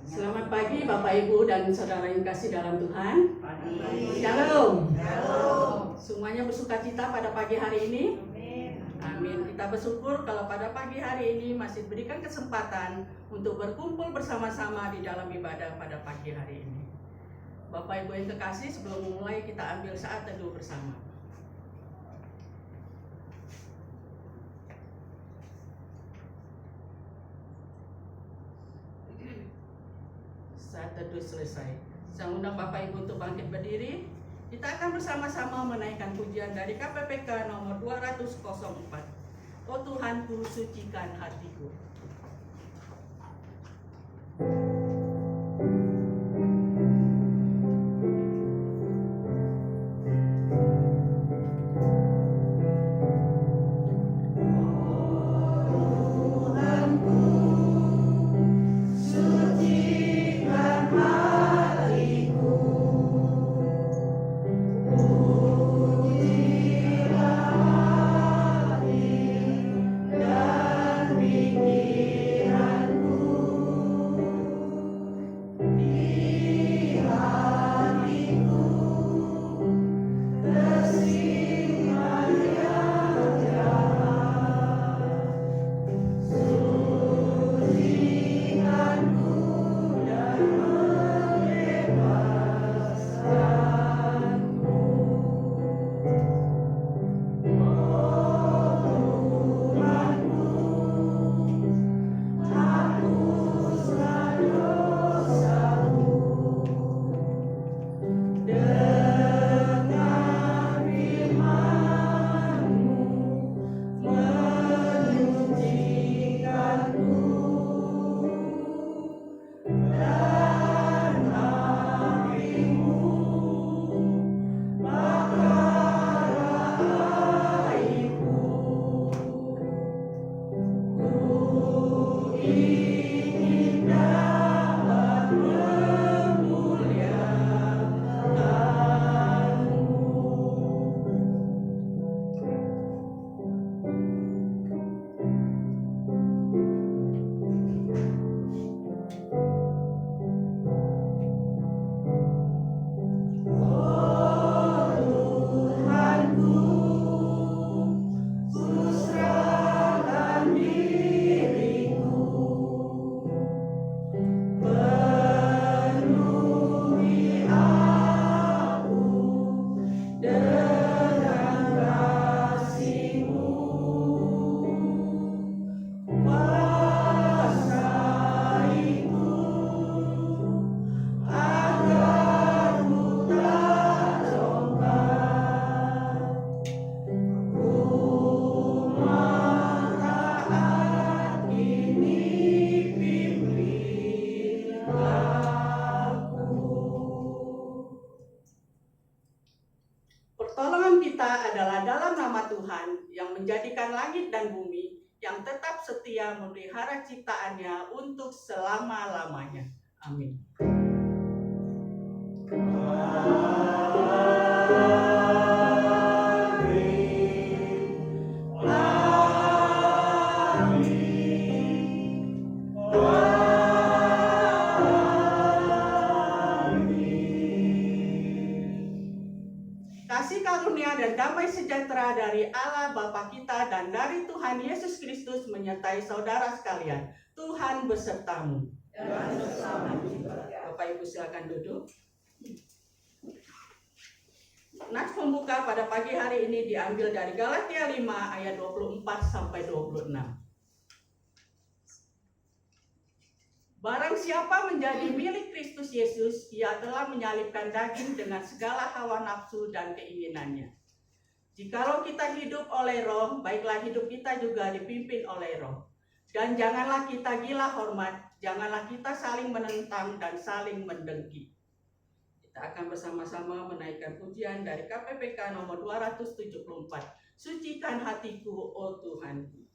Selamat pagi Bapak Ibu dan Saudara yang kasih dalam Tuhan. Shalom. Semuanya bersukacita pada pagi hari ini. Amin. Kita bersyukur kalau pada pagi hari ini masih diberikan kesempatan untuk berkumpul bersama-sama di dalam ibadah pada pagi hari ini. Bapak Ibu yang kekasih, sebelum memulai kita ambil saat teduh bersama. Saat teduh selesai. Saya undang Bapak Ibu untuk bangkit berdiri. Kita akan bersama-sama menaikkan pujian dari KPPK nomor 204. Oh Tuhanku, sucikan hatiku. Pertolongan kita adalah dalam nama Tuhan yang menjadikan langit dan bumi, yang tetap setia memelihara ciptaannya untuk selama-lamanya. Amin. Kasih karunia dan damai sejahtera dari Allah Bapa kita dan dari Tuhan Yesus Kristus menyertai saudara sekalian. Tuhan besertamu. Dan bersama juga. Bapak Ibu silakan duduk. Nats pembuka pada pagi hari ini diambil dari Galatia 5 ayat 24 sampai 26. Barang siapa menjadi milik Kristus Yesus, ia telah menyalibkan daging dengan segala hawa nafsu dan keinginannya. Jikalau kita hidup oleh Roh, baiklah hidup kita juga dipimpin oleh Roh. Dan janganlah kita gila hormat, janganlah kita saling menentang dan saling mendengki. Kita akan bersama-sama menaikkan pujian dari KPPK nomor 274. Sucikan hatiku, oh Tuhanku.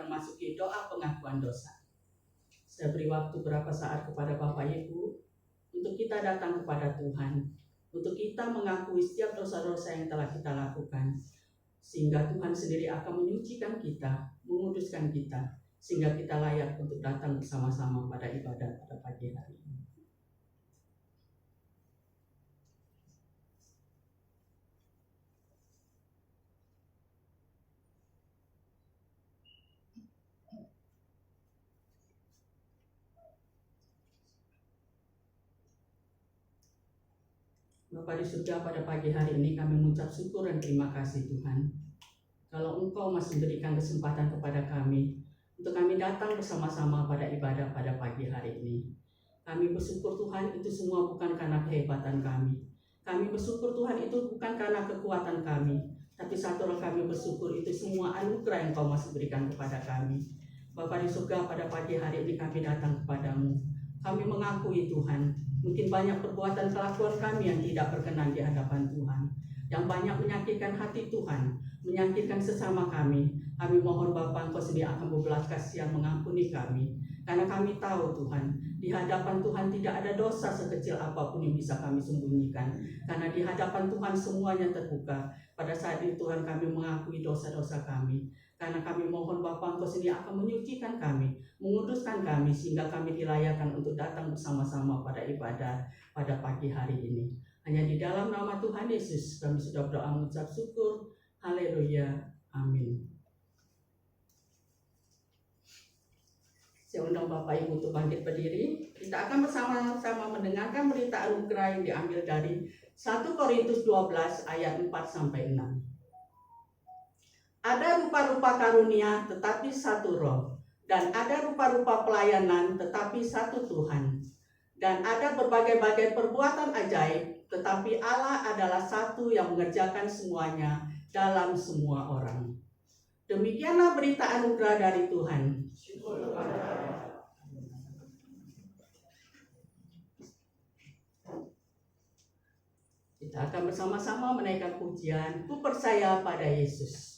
akan memasuki doa pengakuan dosa. Saya beri waktu berapa saat kepada Bapak Ibu untuk kita datang kepada Tuhan, untuk kita mengakui setiap dosa-dosa yang telah kita lakukan, sehingga Tuhan sendiri akan menyucikan kita, menguduskan kita, sehingga kita layak untuk datang bersama-sama pada ibadah pada pagi hari ini. Bapa di surga, pada pagi hari ini kami mengucap syukur dan terima kasih Tuhan. Kalau Engkau masih memberikan kesempatan kepada kami untuk kami datang bersama-sama pada ibadah pada pagi hari ini. Kami bersyukur Tuhan, itu semua bukan karena kehebatan kami. Kami bersyukur Tuhan, itu bukan karena kekuatan kami. Tapi satu hal kami bersyukur, itu semua anugerah yang Engkau masih berikan kepada kami. Bapa di surga, pada pagi hari ini kami datang kepadamu. Kami mengakui Tuhan, mungkin banyak perbuatan kelakuan kami yang tidak berkenan di hadapan Tuhan, yang banyak menyakitkan hati Tuhan, menyakitkan sesama kami. Kami mohon Bapa, Engkau sendiri akan berbelas kasihan mengampuni kami, karena kami tahu Tuhan, di hadapan Tuhan tidak ada dosa sekecil apapun yang bisa kami sembunyikan, karena di hadapan Tuhan semuanya terbuka. Pada saat itu Tuhan, kami mengakui dosa-dosa kami, karena kami mohon Bapa, Engkau sendiri akan menyucikan kami, menguduskan kami, sehingga kami dilayakkan untuk datang bersama-sama pada ibadah pada pagi hari ini. Hanya di dalam nama Tuhan Yesus kami sudah berdoa mengucap syukur. Haleluya. Amin. Saya undang Bapak Ibu untuk bangkit berdiri. Kita akan bersama-sama mendengarkan berita anugerah yang diambil dari 1 Korintus 12 ayat 4-6. Ada rupa-rupa karunia tetapi satu roh, dan ada rupa-rupa pelayanan tetapi satu Tuhan, dan ada berbagai-bagai perbuatan ajaib, tetapi Allah adalah satu yang mengerjakan semuanya dalam semua orang. Demikianlah berita anugerah dari Tuhan. Kita akan bersama-sama menaikkan pujian, Ku percaya pada Yesus.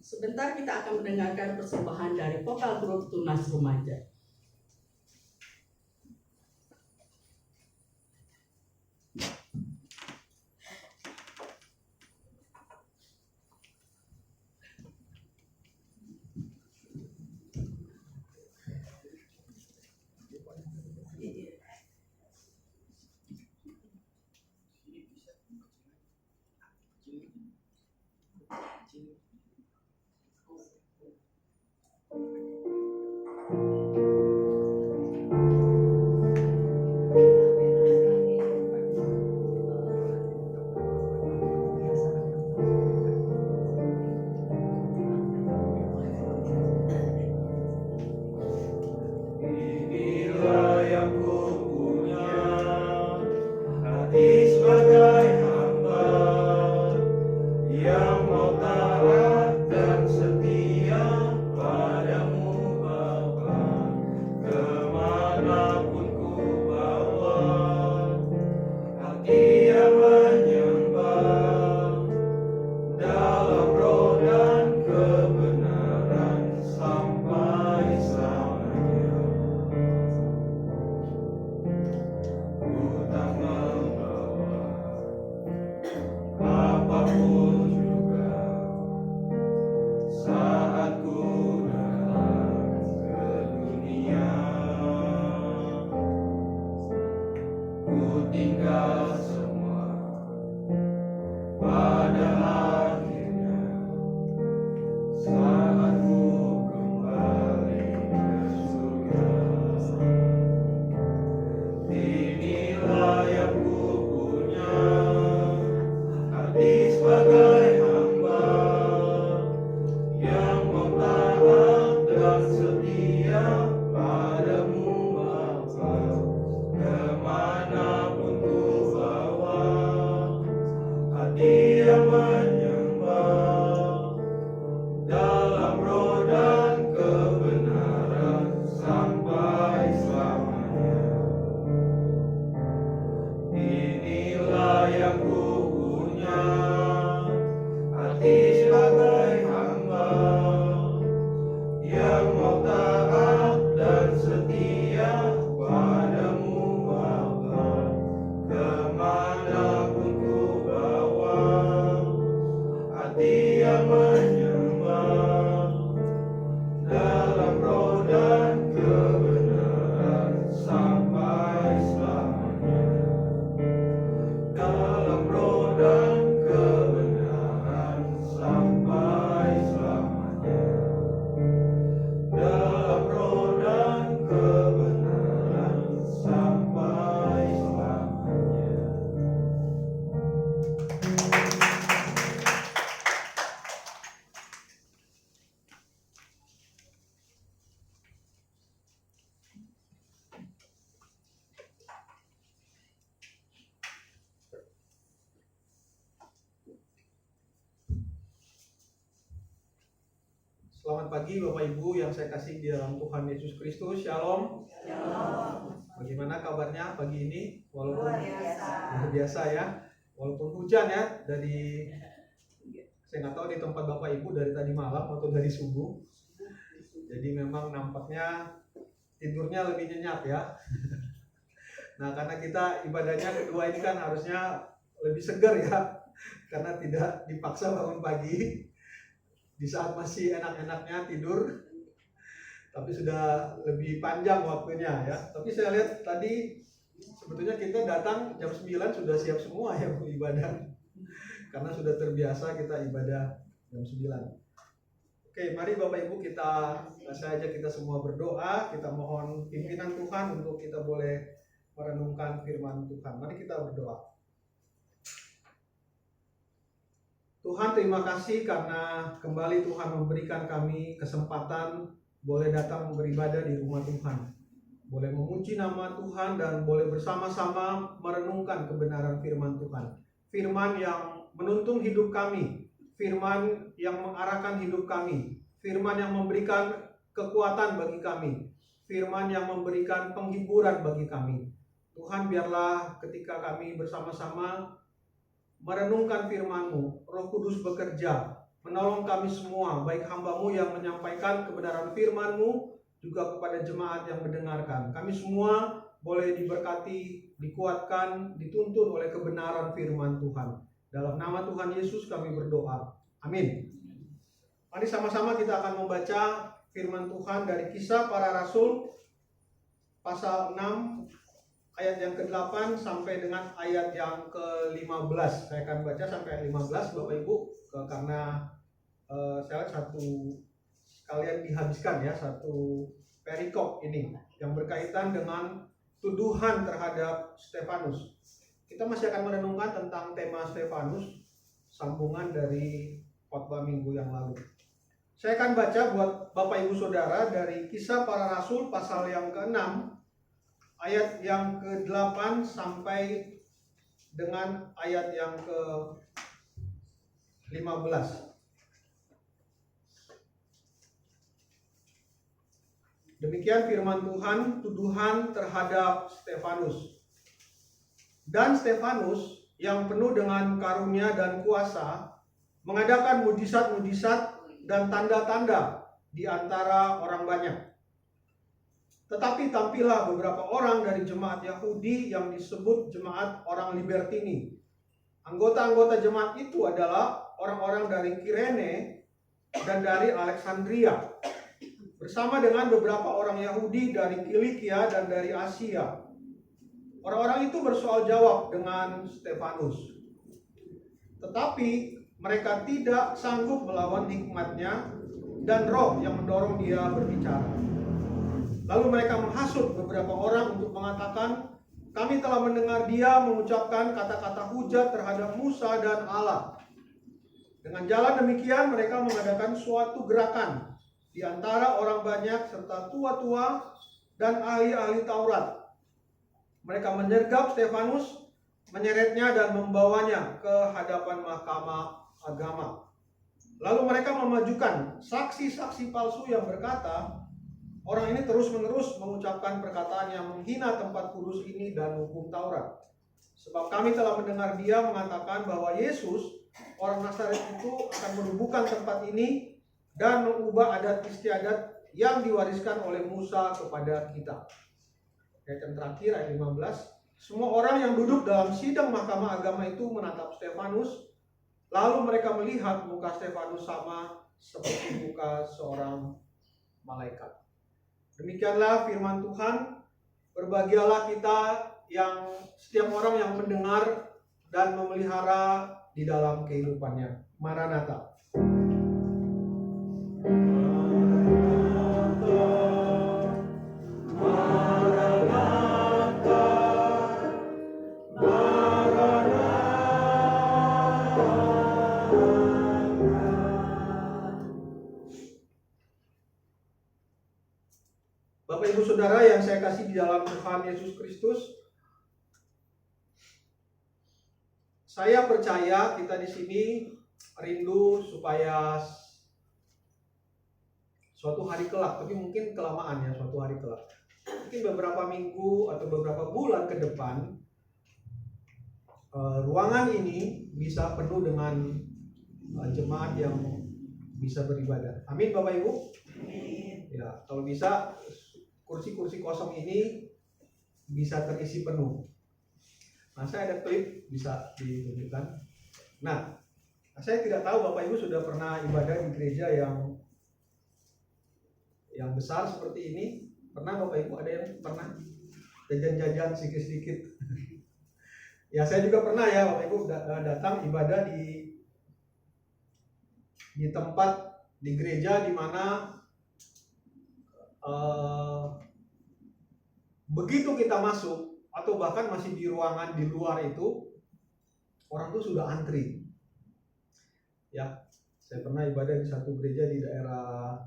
Sebentar kita akan mendengarkan persembahan dari vokal grup Tunas Remaja. Selamat pagi Bapak Ibu yang saya kasih di dalam Tuhan Yesus Kristus. Shalom. Shalom. Bagaimana kabarnya pagi ini? Walaupun Luar biasa ya, walaupun hujan ya, saya nggak tahu di tempat Bapak Ibu dari tadi malam atau dari subuh. Jadi memang nampaknya tidurnya lebih nyenyak ya. Nah, karena kita ibadahnya kedua ini kan harusnya lebih segar ya, karena tidak dipaksa bangun pagi di saat masih enak-enaknya tidur, tapi sudah lebih panjang waktunya ya. Tapi saya lihat tadi sebetulnya kita datang jam 9 sudah siap semua ya untuk ibadah, karena sudah terbiasa kita ibadah jam 9. Oke, mari Bapak Ibu saya ajak kita semua berdoa. Kita mohon pimpinan Tuhan untuk kita boleh merenungkan firman Tuhan. Mari kita berdoa. Tuhan, terima kasih karena kembali Tuhan memberikan kami kesempatan boleh datang beribadah di rumah Tuhan. Boleh memuji nama Tuhan dan boleh bersama-sama merenungkan kebenaran firman Tuhan. Firman yang menuntun hidup kami, firman yang mengarahkan hidup kami, firman yang memberikan kekuatan bagi kami, firman yang memberikan penghiburan bagi kami. Tuhan, biarlah ketika kami bersama-sama merenungkan firman-Mu, Roh Kudus bekerja, menolong kami semua, baik hamba-Mu yang menyampaikan kebenaran firman-Mu, juga kepada jemaat yang mendengarkan. Kami semua boleh diberkati, dikuatkan, dituntun oleh kebenaran firman Tuhan. Dalam nama Tuhan Yesus kami berdoa. Amin. Mari sama-sama kita akan membaca firman Tuhan dari Kisah Para Rasul pasal 6 ayat yang ke-8 sampai dengan ayat yang ke-15. Saya akan baca sampai ayat 15 Bapak Ibu, karena saya lihat satu sekalian dihabiskan ya, satu perikop ini yang berkaitan dengan tuduhan terhadap Stefanus. Kita masih akan merenungkan tentang tema Stefanus, sambungan dari khotbah minggu yang lalu. Saya akan baca buat Bapak Ibu Saudara dari Kisah Para Rasul pasal yang ke-6 ayat yang ke-8 sampai dengan ayat yang ke-15. Demikian firman Tuhan, tuduhan terhadap Stefanus. Dan Stefanus yang penuh dengan karunia dan kuasa mengadakan mujizat-mujizat dan tanda-tanda di antara orang banyak. Tetapi tampillah beberapa orang dari jemaat Yahudi yang disebut jemaat orang Libertini. Anggota-anggota jemaat itu adalah orang-orang dari Kirene dan dari Alexandria, bersama dengan beberapa orang Yahudi dari Kilikia dan dari Asia. Orang-orang itu bersoal jawab dengan Stefanus. Tetapi mereka tidak sanggup melawan hikmatnya dan roh yang mendorong dia berbicara. Lalu mereka menghasut beberapa orang untuk mengatakan, kami telah mendengar dia mengucapkan kata-kata hujat terhadap Musa dan Allah. Dengan jalan demikian mereka mengadakan suatu gerakan di antara orang banyak serta tua-tua dan ahli-ahli Taurat. Mereka menyergap Stefanus, menyeretnya dan membawanya ke hadapan mahkamah agama. Lalu mereka memajukan saksi-saksi palsu yang berkata, orang ini terus-menerus mengucapkan perkataan yang menghina tempat kudus ini dan hukum Taurat. Sebab kami telah mendengar dia mengatakan bahwa Yesus, orang Nazaret itu akan merubuhkan tempat ini dan mengubah adat istiadat yang diwariskan oleh Musa kepada kita. Ayat yang terakhir, ayat 15. Semua orang yang duduk dalam sidang mahkamah agama itu menatap Stefanus. Lalu mereka melihat muka Stefanus sama seperti muka seorang malaikat. Demikianlah firman Tuhan. Berbahagialah kita yang setiap orang yang mendengar dan memelihara di dalam kehidupannya. Maranatha. Bapak Ibu Saudara yang saya kasih di dalam Tuhan Yesus Kristus, saya percaya kita di sini rindu supaya suatu hari kelak, tapi mungkin kelamaan ya, suatu hari kelak. Mungkin beberapa minggu atau beberapa bulan ke depan, ruangan ini bisa penuh dengan jemaat yang bisa beribadah. Amin Bapak Ibu. Amin. Ya, kalau bisa kursi-kursi kosong ini bisa terisi penuh. Nah, saya ada klip bisa ditunjukkan. Nah, saya tidak tahu Bapak Ibu sudah pernah ibadah di gereja yang besar seperti ini. Pernah Bapak Ibu, ada yang pernah jajan-jajan sedikit-sedikit? Ya, saya juga pernah ya Bapak Ibu datang ibadah di tempat di gereja di mana begitu kita masuk atau bahkan masih di ruangan di luar itu, orang tuh sudah antri. Ya, saya pernah ibadah di satu gereja di daerah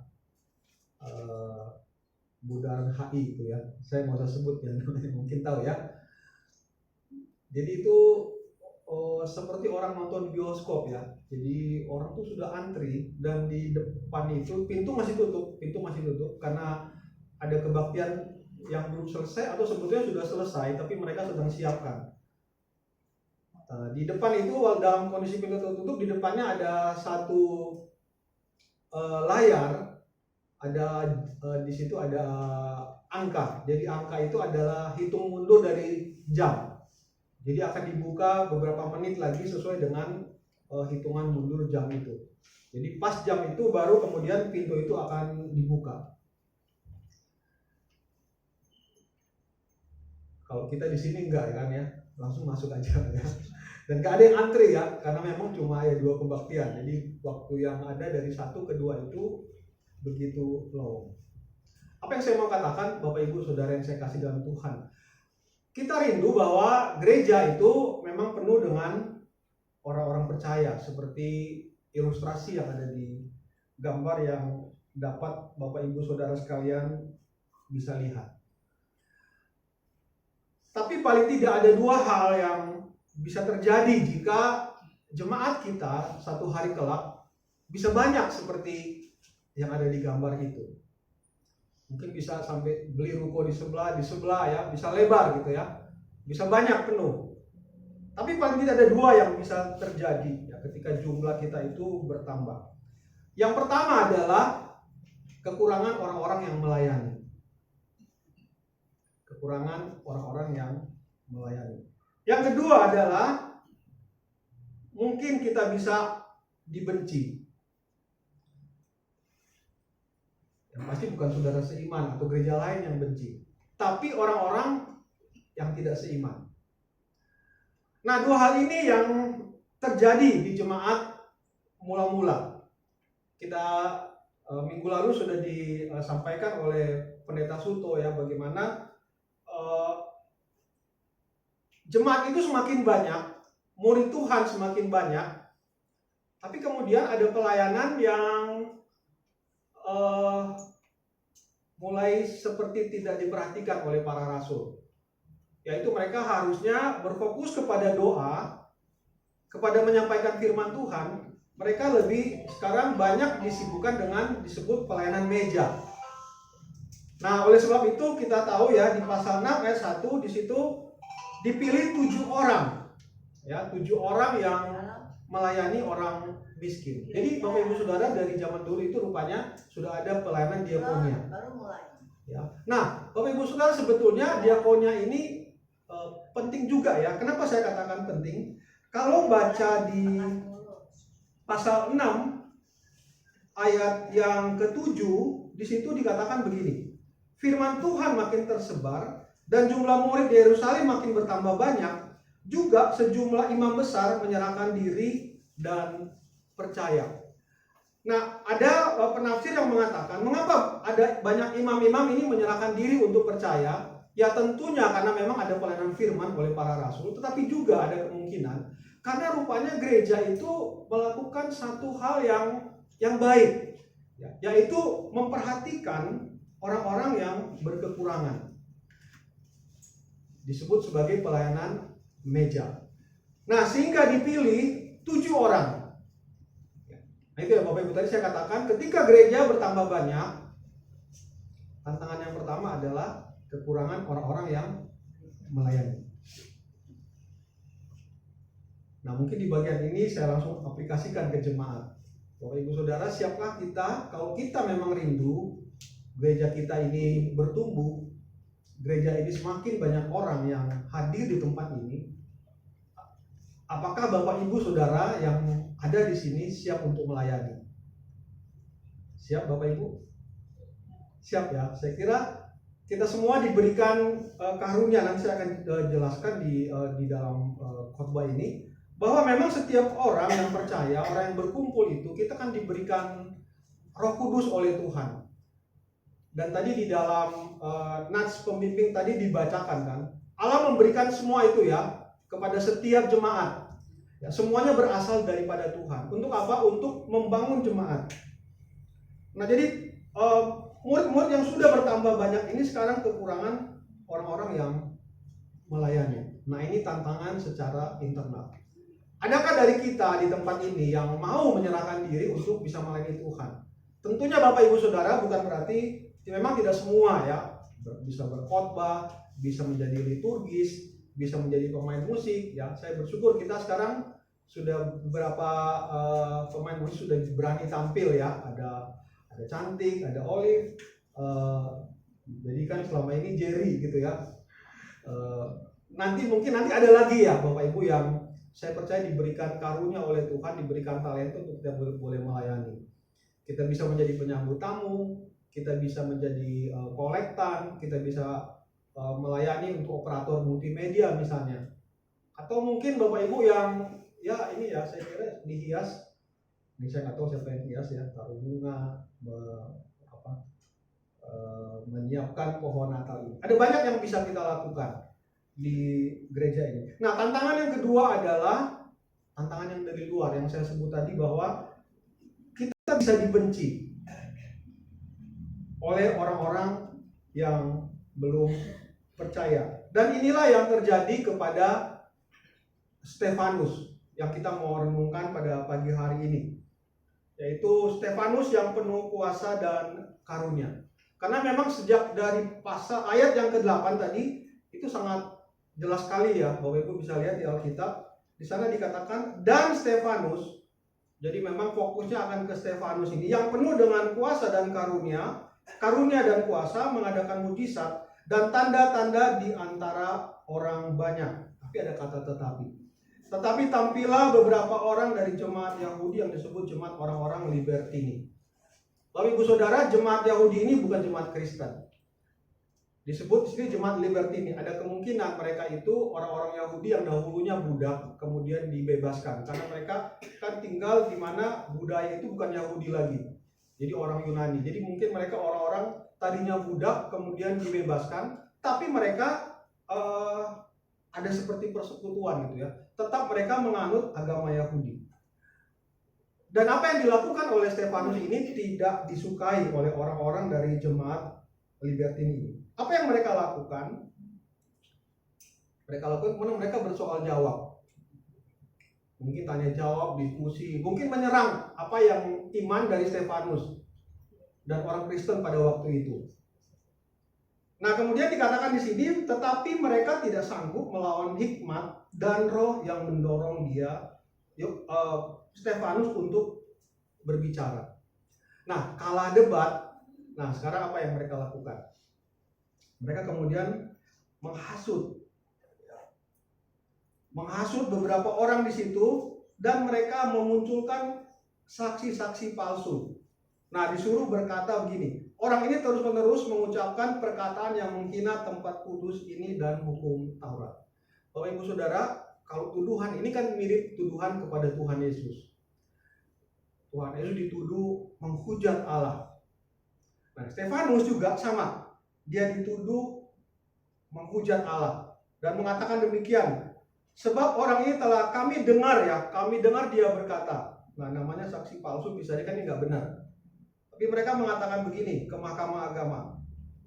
Bundaran HI itu ya. Saya mau sebut ya, mungkin tahu ya. Jadi itu seperti orang nonton bioskop ya. Jadi orang tuh sudah antri dan di depan itu pintu masih tutup karena ada kebaktian yang belum selesai atau sebetulnya sudah selesai tapi mereka sedang siapkan. Di depan itu dalam kondisi pintu tertutup, di depannya ada satu layar, ada di situ ada angka. Jadi angka itu adalah hitung mundur dari jam. Jadi akan dibuka beberapa menit lagi sesuai dengan hitungan mundur jam itu. Jadi pas jam itu baru kemudian pintu itu akan dibuka. Kalau kita di sini enggak kan ya, langsung masuk aja ya. Dan gak ada yang antri ya, karena memang cuma ya 2 kebaktian. Jadi waktu yang ada dari 1 ke 2 itu begitu long. Apa yang saya mau katakan, Bapak Ibu Saudara yang saya kasih dalam Tuhan, kita rindu bahwa gereja itu memang penuh dengan orang-orang percaya, seperti ilustrasi yang ada di gambar yang dapat Bapak Ibu Saudara sekalian bisa lihat. Tapi paling tidak ada 2 hal yang bisa terjadi jika jemaat kita satu hari kelak bisa banyak seperti yang ada di gambar itu. Mungkin bisa sampai beli ruko di sebelah ya, bisa lebar gitu ya, bisa banyak penuh. Tapi paling tidak ada 2 yang bisa terjadi ya, ketika jumlah kita itu bertambah. Yang pertama adalah kekurangan orang-orang yang melayani. Kekurangan orang-orang yang melayani. Yang kedua adalah mungkin kita bisa dibenci. Yang pasti bukan saudara seiman atau gereja lain yang benci, tapi orang-orang yang tidak seiman. Nah, 2 hal ini yang terjadi di jemaat mula-mula. Kita minggu lalu sudah disampaikan oleh Pendeta Suto ya, bagaimana jemaat itu semakin banyak, murid Tuhan semakin banyak, tapi kemudian ada pelayanan yang mulai seperti tidak diperhatikan oleh para rasul. Yaitu mereka harusnya berfokus kepada doa, kepada menyampaikan firman Tuhan. Mereka lebih sekarang banyak disibukkan dengan disebut pelayanan meja. Nah, oleh sebab itu kita tahu ya, di pasal 6 ayat 1 di situ dipilih 7 orang. Ya, 7 orang yang melayani orang miskin. Jadi Bapak Ibu Saudara, dari zaman dulu itu rupanya sudah ada pelayanan diakonia. Baru mulai. Ya. Nah, Bapak Ibu Saudara, sebetulnya diakonia ini penting juga ya. Kenapa saya katakan penting? Kalau baca di pasal 6 ayat yang ke-7, di situ dikatakan begini. Firman Tuhan makin tersebar dan jumlah murid di Yerusalem makin bertambah banyak. Juga sejumlah imam besar menyerahkan diri dan percaya. Nah, ada penafsir yang mengatakan, mengapa ada banyak imam-imam ini menyerahkan diri untuk percaya? Ya tentunya karena memang ada pelayanan firman oleh para rasul, tetapi juga ada kemungkinan karena rupanya gereja itu melakukan satu hal yang baik, yaitu memperhatikan orang-orang yang berkekurangan. Disebut sebagai pelayanan meja. Nah, sehingga dipilih 7 orang. Nah, itu ya Bapak Ibu, tadi saya katakan ketika gereja bertambah banyak, tantangan yang pertama adalah kekurangan orang-orang yang melayani. Nah, mungkin di bagian ini saya langsung aplikasikan ke jemaat. Bapak Ibu Saudara, siapkah kita kalau kita memang rindu gereja kita ini bertumbuh, gereja ini semakin banyak orang yang hadir di tempat ini? Apakah Bapak Ibu Saudara yang ada di sini siap untuk melayani? Siap Bapak Ibu? Siap ya. Saya kira kita semua diberikan karunia, nanti saya akan jelaskan di dalam khotbah ini, bahwa memang setiap orang yang percaya, orang yang berkumpul itu, kita kan diberikan Roh Kudus oleh Tuhan. Dan tadi di dalam nats pembimbing tadi dibacakan kan, Allah memberikan semua itu ya kepada setiap jemaat. Ya, semuanya berasal daripada Tuhan. Untuk apa? Untuk membangun jemaat. Nah, jadi murid-murid yang sudah bertambah banyak ini sekarang kekurangan orang-orang yang melayani. Nah, ini tantangan secara internal. Adakah dari kita di tempat ini yang mau menyerahkan diri untuk bisa melayani Tuhan? Tentunya Bapak Ibu Saudara, bukan berarti memang tidak semua ya bisa berkhotbah, bisa menjadi liturgis, bisa menjadi pemain musik. Ya, saya bersyukur kita sekarang sudah beberapa pemain musik sudah berani tampil ya. Ada Cantik, ada Olive. Jadi kan selama ini Jerry gitu ya. Nanti ada lagi ya Bapak Ibu yang saya percaya diberikan karunia oleh Tuhan, diberikan talenta untuk kita boleh melayani. Kita bisa menjadi penyambut tamu, kita bisa menjadi kolektan, kita bisa melayani untuk operator multimedia misalnya. Atau mungkin Bapak Ibu yang ya ini ya saya kira dihias. Ini saya nggak tahu siapa yang hias ya, taruh bunga, menyiapkan pohon Natal ini. Ada banyak yang bisa kita lakukan di gereja ini. Nah, tantangan yang kedua adalah tantangan yang dari luar yang saya sebut tadi, bahwa kita bisa dibenci oleh orang-orang yang belum percaya. Dan inilah yang terjadi kepada Stefanus yang kita mau renungkan pada pagi hari ini. Yaitu Stefanus yang penuh kuasa dan karunia. Karena memang sejak dari pasal ayat yang ke-8 tadi itu sangat jelas sekali ya, Bapak Ibu bisa lihat di Alkitab. Di sana dikatakan dan Stefanus. Jadi memang fokusnya akan ke Stefanus ini yang penuh dengan kuasa dan karunia dan kuasa, mengadakan mujizat dan tanda-tanda di antara orang banyak. Tapi ada kata tetapi. Tetapi tampillah beberapa orang dari jemaat Yahudi yang disebut jemaat orang-orang Libertini. Bapak Ibu Saudara, jemaat Yahudi ini bukan jemaat Kristen. Disebut di sini jemaat Libertini. Ada kemungkinan mereka itu orang-orang Yahudi yang dahulunya budak, kemudian dibebaskan. Karena mereka kan tinggal di mana budaya itu bukan Yahudi lagi. Jadi orang Yunani. Jadi mungkin mereka orang-orang tadinya budak, kemudian dibebaskan. Tapi mereka ada seperti persekutuan gitu ya. Tetap mereka menganut agama Yahudi. Dan apa yang dilakukan oleh Stefanus ini tidak disukai oleh orang-orang dari jemaat Libertini ini. Apa yang mereka lakukan? Mereka bersoal jawab. Mungkin tanya jawab, diskusi, mungkin menyerang apa yang iman dari Stefanus dan orang Kristen pada waktu itu. Nah, kemudian dikatakan di sini, tetapi mereka tidak sanggup melawan hikmat dan roh yang mendorong Stefanus untuk berbicara. Nah, kalah debat. Nah, sekarang apa yang mereka lakukan? Mereka kemudian menghasut beberapa orang di situ, dan mereka memunculkan saksi-saksi palsu. Nah, disuruh berkata begini, orang ini terus-menerus mengucapkan perkataan yang menghina tempat kudus ini dan hukum Taurat. Bapak Ibu Saudara, kalau tuduhan ini kan mirip tuduhan kepada Tuhan Yesus. Tuhan Yesus dituduh menghujat Allah. Nah, Stefanus juga sama. Dia dituduh menghujat Allah dan mengatakan demikian. Sebab orang ini telah kami dengar dia berkata. Nah, namanya saksi palsu, bisa kan ini nggak benar. Tapi mereka mengatakan begini ke Mahkamah Agama.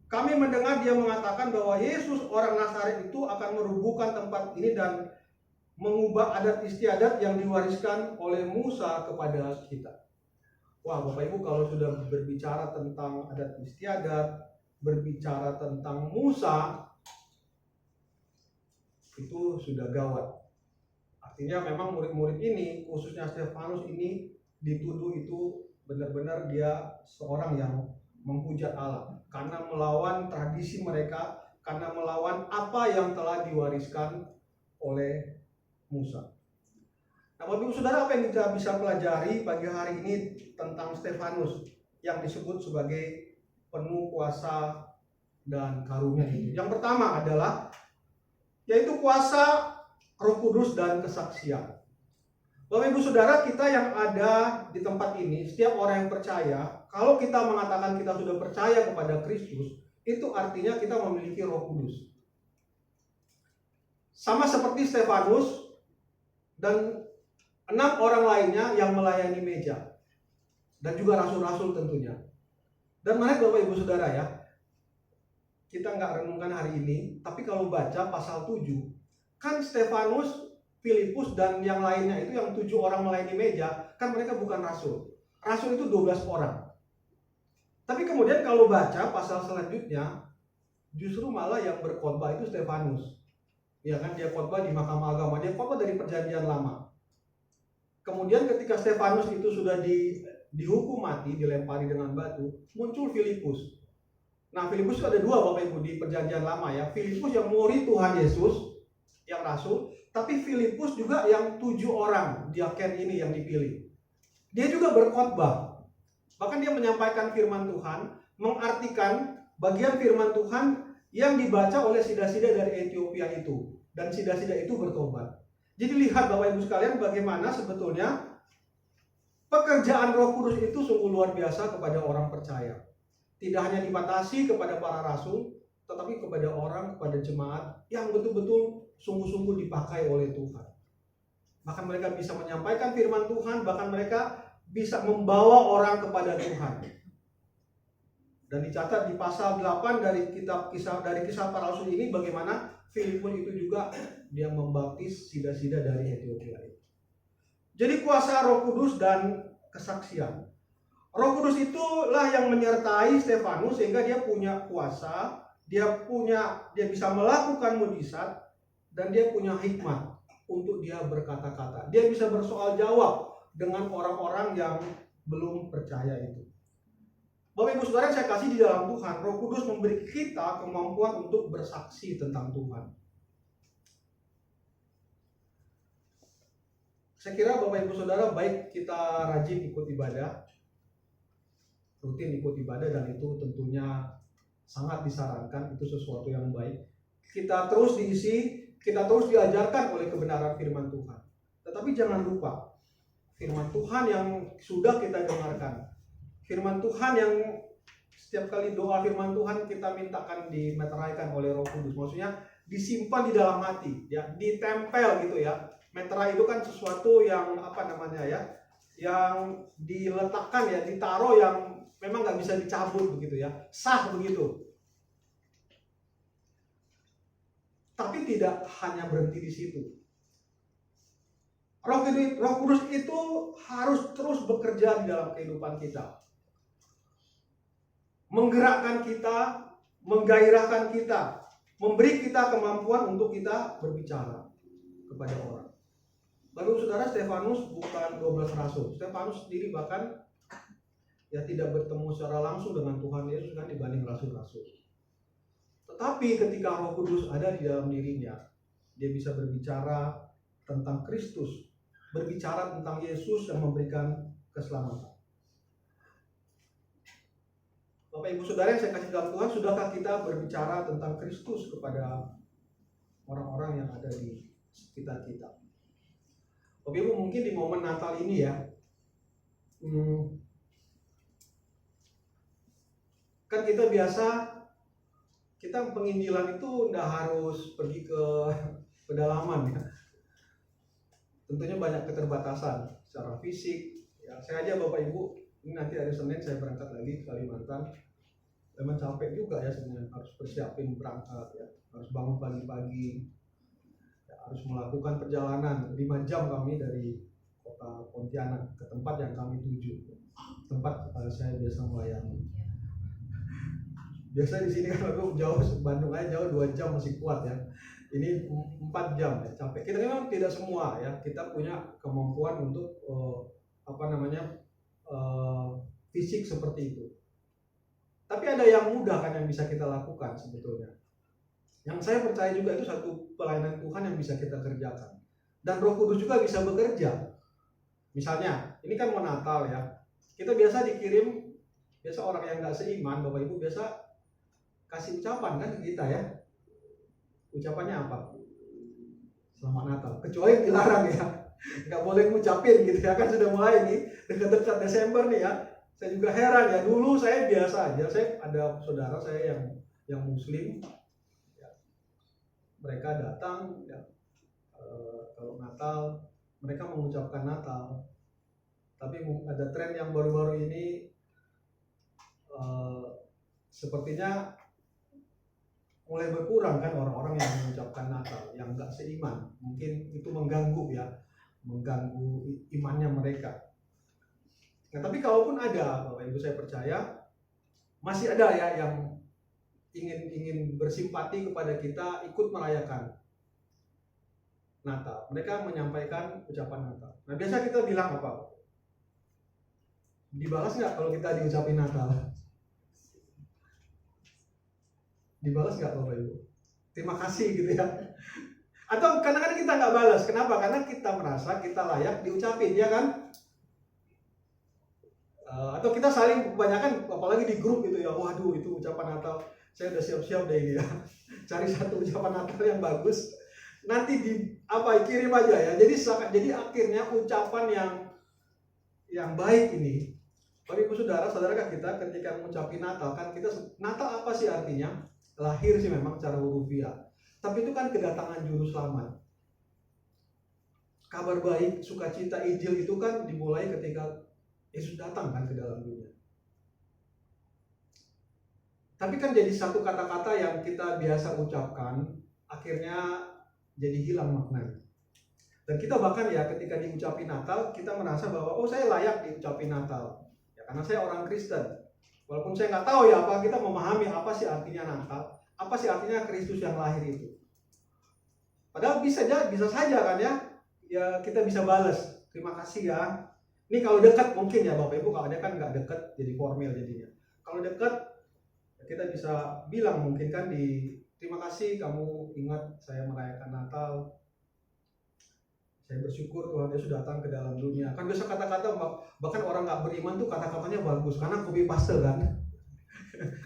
Kami mendengar dia mengatakan bahwa Yesus orang Nazaret itu akan merubuhkan tempat ini dan mengubah adat istiadat yang diwariskan oleh Musa kepada kita. Wah, Bapak Ibu, kalau sudah berbicara tentang adat istiadat, berbicara tentang Musa, itu sudah gawat. Artinya memang murid-murid ini, khususnya Stefanus ini, dituduh itu benar-benar dia seorang yang menghujat Allah karena melawan tradisi mereka, karena melawan apa yang telah diwariskan oleh Musa. Nah, Bapak Ibu Saudara, apa yang kita bisa pelajari pagi hari ini tentang Stefanus yang disebut sebagai penuh kuasa dan karunia itu? Yang pertama adalah yaitu kuasa Roh Kudus dan kesaksian. Bapak Ibu Saudara, kita yang ada di tempat ini, setiap orang yang percaya, kalau kita mengatakan kita sudah percaya kepada Kristus, itu artinya kita memiliki Roh Kudus. Sama seperti Stefanus dan 6 orang lainnya yang melayani meja, dan juga rasul-rasul tentunya. Dan menarik Bapak Ibu Saudara ya, kita nggak renungkan hari ini, tapi kalau baca pasal 7, kan Stefanus, Filipus, dan yang lainnya itu yang 7 orang melayani meja, kan mereka bukan rasul. Rasul itu 12 orang. Tapi kemudian kalau baca pasal selanjutnya, justru malah yang berkhotbah itu Stefanus. Ya kan, dia khotbah di mahkamah agama, dia khotbah dari perjanjian lama. Kemudian ketika Stefanus itu sudah dihukum mati, dilempari dengan batu, muncul Filipus. Nah, Filipus itu ada dua Bapak Ibu di perjanjian lama ya. Filipus yang murid Tuhan Yesus, yang rasul, tapi Filipus juga yang 7 orang diaken ini yang dipilih. Dia juga berkhotbah. Bahkan dia menyampaikan firman Tuhan, mengartikan bagian firman Tuhan yang dibaca oleh sida-sida dari Ethiopia itu, dan sida-sida itu bertobat. Jadi lihat Bapak Ibu sekalian bagaimana sebetulnya pekerjaan Roh Kudus itu sungguh luar biasa kepada orang percaya. Tidak hanya dibatasi kepada para rasul, tetapi kepada orang, kepada jemaat yang betul-betul sungguh-sungguh dipakai oleh Tuhan. Bahkan mereka bisa menyampaikan firman Tuhan, bahkan mereka bisa membawa orang kepada Tuhan. Dan dicatat di pasal 8 dari kisah para rasul ini bagaimana Filipus itu juga dia membaptis sida-sida dari Ethiopia. Jadi kuasa Roh Kudus dan kesaksian. Roh Kudus itulah yang menyertai Stefanus sehingga dia punya kuasa, dia bisa melakukan mujizat, dan dia punya hikmat untuk dia berkata-kata. Dia bisa bersoal jawab dengan orang-orang yang belum percaya itu. Bapak Ibu Saudara saya kasih di dalam Tuhan, Roh Kudus memberi kita kemampuan untuk bersaksi tentang Tuhan. Saya kira Bapak Ibu Saudara baik kita rajin ikut ibadah, rutin ikut ibadah, dan itu tentunya sangat disarankan, itu sesuatu yang baik. Kita terus diisi, kita terus diajarkan oleh kebenaran firman Tuhan. Tetapi jangan lupa, firman Tuhan yang sudah kita dengarkan, firman Tuhan yang setiap kali doa firman Tuhan kita mintakan dimeteraikan oleh Roh Kudus, maksudnya disimpan di dalam hati, ya, ditempel gitu ya. Meterai itu kan sesuatu yang yang diletakkan ya, ditaruh, yang memang nggak bisa dicabut begitu ya, sah begitu. Tapi tidak hanya berhenti di situ. Roh Kudus itu harus terus bekerja di dalam kehidupan kita, menggerakkan kita, menggairahkan kita, memberi kita kemampuan untuk kita berbicara kepada orang. Baru saudara, Stefanus bukan 12 rasul. Stefanus sendiri bahkan ya tidak bertemu secara langsung dengan Tuhan Yesus kan dibanding rasul-rasul. Tetapi ketika Roh Kudus ada di dalam dirinya, dia bisa berbicara tentang Kristus, berbicara tentang Yesus yang memberikan keselamatan. Bapak Ibu Saudara yang saya kasih dalam Tuhan, sudahkah kita berbicara tentang Kristus kepada orang-orang yang ada di sekitar kita? Bapak Ibu, mungkin di momen Natal ini ya, kan kita penginjilan itu tidak harus pergi ke pedalaman ya. Tentunya banyak keterbatasan secara fisik. Ya, saya aja Bapak Ibu, ini nanti hari Senin saya berangkat lagi ke Kalimantan. Memang capek juga ya sebenarnya, harus persiapin berangkat ya, harus bangun pagi-pagi. Harus melakukan perjalanan 5 jam kami dari kota Pontianak ke tempat yang kami tuju, tempat saya biasa melayani. Biasa di sini kan aku jauh, Bandung aja jauh 2 jam masih kuat ya. Ini 4 jam ya, capek. Kita memang tidak semua ya, kita punya kemampuan untuk fisik seperti itu. Tapi ada yang mudah kan yang bisa kita lakukan sebetulnya. Yang saya percaya juga itu satu pelayanan Tuhan yang bisa kita kerjakan. Dan Roh Kudus juga bisa bekerja. Misalnya, ini kan mau Natal ya. Kita biasa dikirim, biasa orang yang nggak seiman, Bapak Ibu biasa kasih ucapan kan ke kita ya. Ucapannya apa? Selamat Natal. Kecuali dilarang ya. Nggak boleh ngucapin gitu ya. Kan sudah mulai nih, dekat-dekat Desember nih ya. Saya juga heran ya. Dulu saya biasa aja. Saya ada saudara saya yang Muslim. Mereka datang ya, kalau Natal mereka mengucapkan Natal, tapi ada tren yang baru-baru ini sepertinya mulai berkurang kan orang-orang yang mengucapkan Natal, yang nggak seiman. Mungkin itu mengganggu imannya mereka. Nah, tapi kalaupun ada, Bapak Ibu saya percaya masih ada ya yang ingin bersimpati kepada kita, ikut merayakan. Natal. Mereka menyampaikan ucapan Natal. Nah, biasa kita bilang apa? Dibalas nggak kalau kita diucapin Natal? Dibalas nggak Bapak Ibu? Terima kasih gitu ya. Atau kadang-kadang kita nggak balas. Kenapa? Karena kita merasa kita layak diucapin, ya kan? Atau kita saling kebanyakan, apalagi di grup gitu ya. Waduh, itu ucapan Natal. Saya udah siap-siap deh ini ya. Cari satu ucapan Natal yang bagus. Nanti kirim aja ya. Jadi akhirnya ucapan yang baik ini. Bapak Ibu saudara kita ketika mengucapin Natal, kan kita Natal apa sih artinya? Lahir sih memang secara hurufiah. Tapi itu kan kedatangan juru selamat. Kabar baik, sukacita, Injil itu kan dimulai ketika Yesus datang kan ke dalam dunia. Tapi kan jadi satu kata-kata yang kita biasa ucapkan, akhirnya jadi hilang maknanya. Dan kita bahkan ya ketika diucapin Natal, kita merasa bahwa oh saya layak diucapin Natal. Ya karena saya orang Kristen. Walaupun saya nggak tahu ya apa kita memahami apa sih artinya Natal, apa sih artinya Kristus yang lahir itu. Padahal bisa saja kan ya kita bisa balas. Terima kasih ya. Ini kalau dekat mungkin ya Bapak Ibu, kalau ada kan nggak dekat jadi formal jadinya. Kalau dekat kita bisa bilang mungkin kan terima kasih kamu ingat saya merayakan Natal. Saya bersyukur Tuhan Yesus datang ke dalam dunia. Kan biasa kata-kata bahkan orang nggak beriman tuh kata-katanya bagus karena copy paste kan.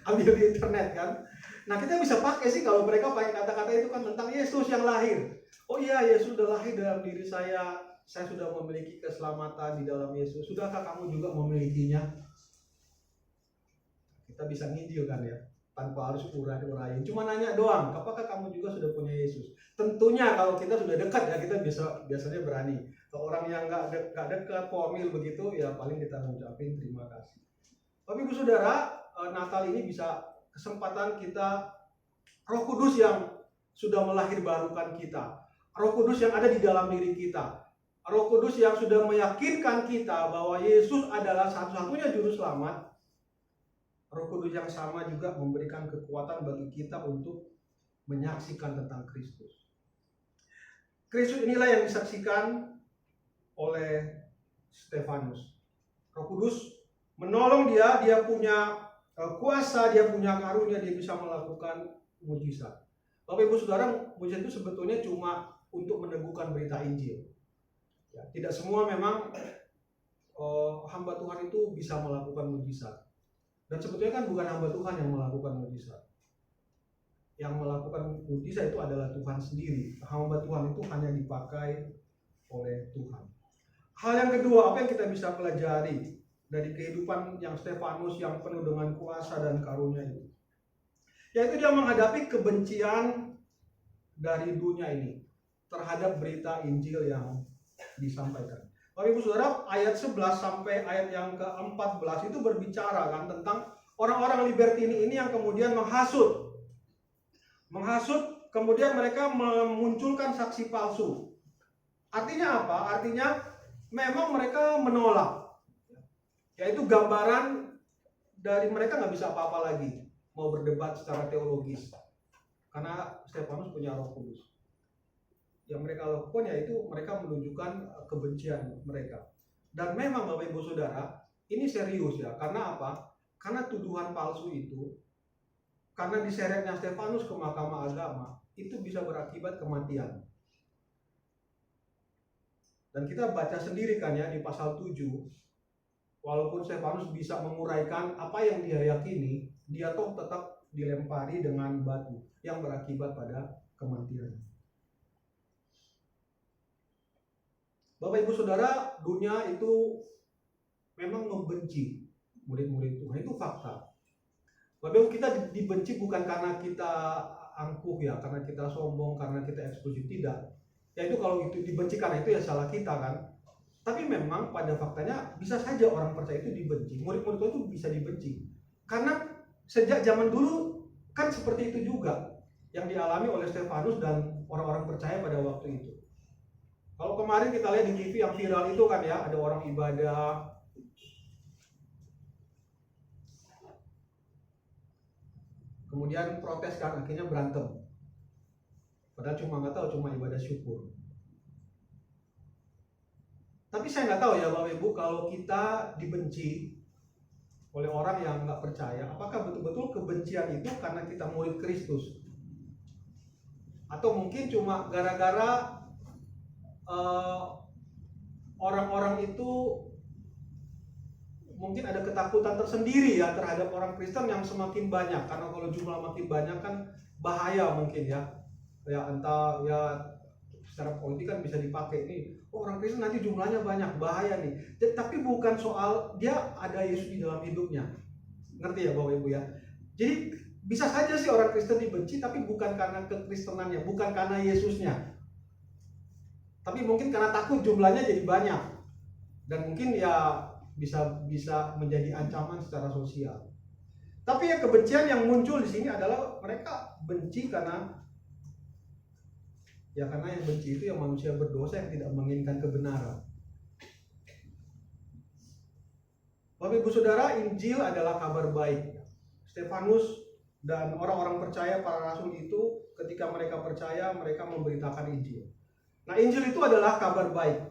Ambil di internet kan. Nah kita bisa pakai sih kalau mereka pakai kata-kata itu kan tentang Yesus yang lahir. Oh iya Yesus sudah lahir dalam diri saya sudah memiliki keselamatan di dalam Yesus. Sudahkah kamu juga memilikinya? Kita bisa nginjil kan ya, tanpa harus urain. Cuma nanya doang, apakah kamu juga sudah punya Yesus? Tentunya kalau kita sudah dekat ya kita biasanya berani. Kalau orang yang nggak dekat, formal begitu ya paling kita mengucapin terima kasih. Tapi Ibu Saudara, Natal ini bisa kesempatan kita, Roh Kudus yang sudah melahirbarukan kita, Roh Kudus yang ada di dalam diri kita, Roh Kudus yang sudah meyakinkan kita bahwa Yesus adalah satu-satunya juru selamat. Roh Kudus yang sama juga memberikan kekuatan bagi kita untuk menyaksikan tentang Kristus. Kristus inilah yang disaksikan oleh Stefanus. Roh Kudus menolong dia punya kuasa, dia punya karunia, dia bisa melakukan mujizat. Bapak Ibu Saudara, mujizat itu sebetulnya cuma untuk meneguhkan berita Injil. Ya, tidak semua memang hamba Tuhan itu bisa melakukan mujizat. Dan sebetulnya kan bukan hamba Tuhan yang melakukan mujizat. Yang melakukan mujizat itu adalah Tuhan sendiri. Hamba Tuhan itu hanya dipakai oleh Tuhan. Hal yang kedua, apa yang kita bisa pelajari dari kehidupan yang Stefanus yang penuh dengan kuasa dan karunia itu? Yaitu dia menghadapi kebencian dari dunia ini terhadap berita Injil yang disampaikan. Bapak Ibu Saudara, ayat 11 sampai ayat yang ke-14 itu berbicara kan tentang orang-orang libertini ini yang kemudian menghasut, kemudian mereka memunculkan saksi palsu. Artinya apa? Artinya memang mereka menolak. Yaitu gambaran dari mereka nggak bisa apa-apa lagi mau berdebat secara teologis. Karena Stefanus punya Roh Kudus. Yang mereka lakukan yaitu mereka menunjukkan kebencian mereka. Dan memang Bapak Ibu Saudara, ini serius ya. Karena apa? Karena tuduhan palsu itu, karena diseretnya Stefanus ke Mahkamah Agama, itu bisa berakibat kematian. Dan kita baca sendiri kan ya di pasal 7, walaupun Stefanus bisa menguraikan apa yang dia yakini, dia toh tetap dilempari dengan batu yang berakibat pada kematian. Bapak Ibu Saudara, dunia itu memang membenci murid-murid Tuhan, itu fakta. Bapak Ibu, kita dibenci bukan karena kita angkuh ya, karena kita sombong, karena kita eksklusif, tidak. Ya itu kalau itu dibenci karena itu ya salah kita kan. Tapi memang pada faktanya bisa saja orang percaya itu dibenci, murid-murid Tuhan itu bisa dibenci. Karena sejak zaman dulu kan seperti itu juga yang dialami oleh Stefanus dan orang-orang percaya pada waktu itu. Kalau kemarin kita lihat di TV yang viral itu kan ya, ada orang ibadah, kemudian protes kan, akhirnya berantem. Padahal cuma nggak tahu, cuma ibadah syukur. Tapi saya nggak tahu ya Bapak Ibu, kalau kita dibenci oleh orang yang nggak percaya, apakah betul-betul kebencian itu karena kita murid Kristus? Atau mungkin cuma gara-gara orang-orang itu mungkin ada ketakutan tersendiri ya terhadap orang Kristen yang semakin banyak, karena kalau jumlah makin banyak kan bahaya mungkin ya entah ya secara politik kan bisa dipakai nih, orang Kristen nanti jumlahnya banyak, bahaya nih. Tapi bukan soal dia ada Yesus di dalam hidupnya, ngerti ya Bapak Ibu ya. Jadi bisa saja sih orang Kristen dibenci, tapi bukan karena kekristenannya, bukan karena Yesusnya, tapi mungkin karena takut jumlahnya jadi banyak, dan mungkin ya bisa menjadi ancaman secara sosial. Tapi ya kebencian yang muncul di sini adalah mereka benci karena yang benci itu yang manusia berdosa yang tidak menginginkan kebenaran. Bapak Ibu Saudara, Injil adalah kabar baik. Stefanus dan orang-orang percaya, para rasul itu ketika mereka percaya, mereka memberitakan Injil. Nah, Injil itu adalah kabar baik.